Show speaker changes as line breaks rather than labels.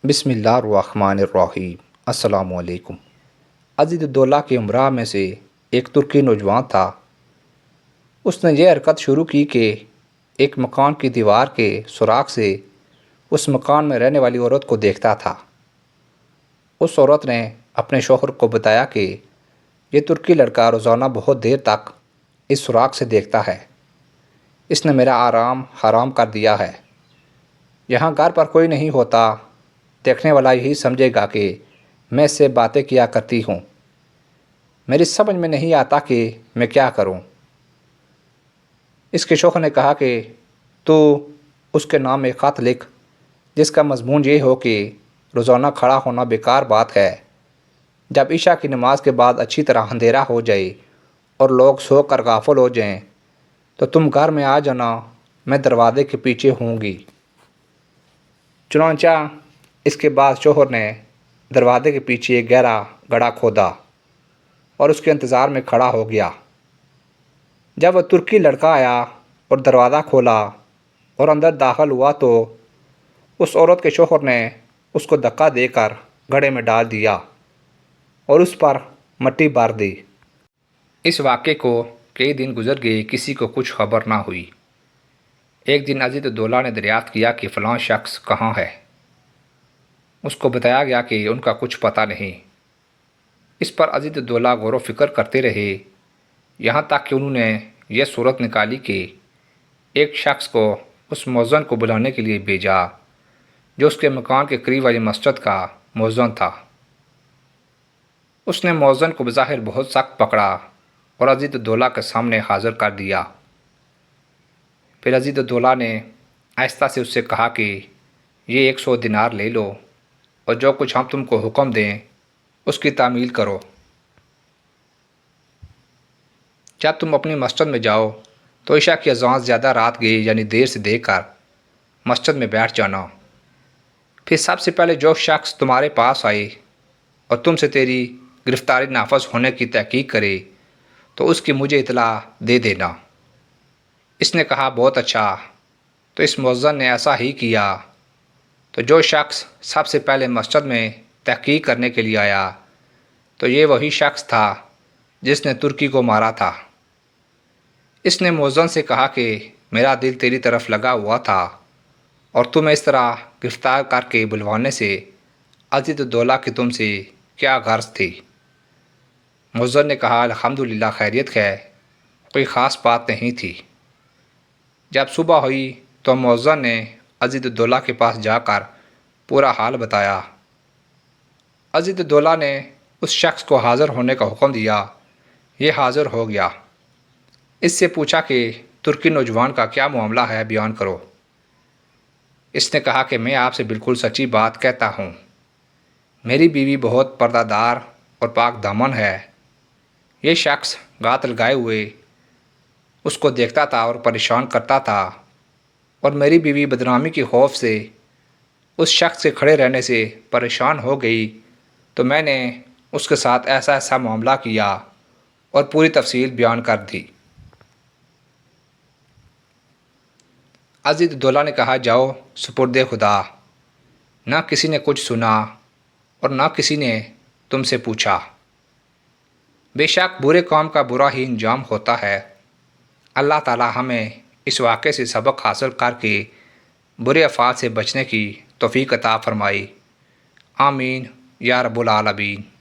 بسم اللہ الرحمن الرحیم۔ السلام علیکم۔ عزیز الدولہ کے امراء میں سے ایک ترکی نوجوان تھا۔ اس نے یہ حرکت شروع کی کہ ایک مکان کی دیوار کے سوراخ سے اس مکان میں رہنے والی عورت کو دیکھتا تھا۔ اس عورت نے اپنے شوہر کو بتایا کہ یہ ترکی لڑکا روزانہ بہت دیر تک اس سوراخ سے دیکھتا ہے۔ اس نے میرا آرام حرام کر دیا ہے۔ یہاں گھر پر کوئی نہیں ہوتا، دیکھنے والا یہی سمجھے گا کہ میں اس سے باتیں کیا کرتی ہوں۔ میری سمجھ میں نہیں آتا کہ میں کیا کروں۔ اس کے شوہر نے کہا کہ تو اس کے نام ایک خط لکھ جس کا مضمون یہ ہو کہ روزانہ کھڑا ہونا بیکار بات ہے۔ جب عشاء کی نماز کے بعد اچھی طرح اندھیرا ہو جائے اور لوگ سو کر غافل ہو جائیں تو تم گھر میں آ جانا، میں دروازے کے پیچھے ہوں گی۔ چنانچہ اس کے بعد شوہر نے دروازے کے پیچھے ایک گہرا گڑھا کھودا اور اس کے انتظار میں کھڑا ہو گیا۔ جب وہ ترکی لڑکا آیا اور دروازہ کھولا اور اندر داخل ہوا تو اس عورت کے شوہر نے اس کو دھکا دے کر گڑھے میں ڈال دیا اور اس پر مٹی بھر دی۔ اس واقعے کو کئی دن گزر گئے، کسی کو کچھ خبر نہ ہوئی۔ ایک دن عزیز الدولہ نے دریافت کیا کہ فلاں شخص کہاں ہے۔ اس کو بتایا گیا کہ ان کا کچھ پتہ نہیں۔ اس پر عزیز الدولہ غور و فکر کرتے رہے، یہاں تک کہ انہوں نے یہ صورت نکالی کہ ایک شخص کو اس مؤذن کو بلانے کے لیے بھیجا جو اس کے مکان کے قریب والی مسجد کا مؤذن تھا۔ اس نے مؤذن کو بظاہر بہت سخت پکڑا اور عزیز الدولہ کے سامنے حاضر کر دیا۔ پھر عزیز الدولہ نے آہستہ سے اس سے کہا کہ یہ 100 دینار لے لو اور جو کچھ ہم تم کو حکم دیں اس کی تعمیل کرو۔ جب تم اپنی مسجد میں جاؤ تو عشاء کی اذان زیادہ رات گئی یعنی دیر سے دیکھ کر مسجد میں بیٹھ جانا۔ پھر سب سے پہلے جو شخص تمہارے پاس آئے اور تم سے تیری گرفتاری نافذ ہونے کی تحقیق کرے تو اس کی مجھے اطلاع دے دینا۔ اس نے کہا بہت اچھا۔ تو اس مؤذن نے ایسا ہی کیا۔ تو جو شخص سب سے پہلے مسجد میں تحقیق کرنے کے لیے آیا تو یہ وہی شخص تھا جس نے ترکی کو مارا تھا۔ اس نے مؤذن سے کہا کہ میرا دل تیری طرف لگا ہوا تھا اور تمہیں اس طرح گرفتار کر کے بلوانے سے عزیز الدولہ کی تم سے کیا غرض تھی؟ مؤذن نے کہا الحمدللہ خیریت ہے، کوئی خاص بات نہیں تھی۔ جب صبح ہوئی تو مؤذن نے عزیز الدولہ کے پاس جا کر پورا حال بتایا۔ عزیز الدولہ نے اس شخص کو حاضر ہونے کا حکم دیا۔ یہ حاضر ہو گیا۔ اس سے پوچھا کہ ترکی نوجوان کا کیا معاملہ ہے، بیان کرو۔ اس نے کہا کہ میں آپ سے بالکل سچی بات کہتا ہوں، میری بیوی بہت پردہ دار اور پاک دامن ہے۔ یہ شخص گات لگائے ہوئے اس کو دیکھتا تھا اور پریشان کرتا تھا، اور میری بیوی بدنامی کے خوف سے اس شخص کے کھڑے رہنے سے پریشان ہو گئی تو میں نے اس کے ساتھ ایسا معاملہ کیا اور پوری تفصیل بیان کر دی۔ عزیز الدولہ نے کہا جاؤ سپرد خدا، نہ کسی نے کچھ سنا اور نہ کسی نے تم سے پوچھا۔ بے شک برے کام کا برا ہی انجام ہوتا ہے۔ اللہ تعالی ہمیں اس واقعے سے سبق حاصل کر کے برے افعال سے بچنے کی توفیق عطا فرمائے۔ آمین یا رب العالمین۔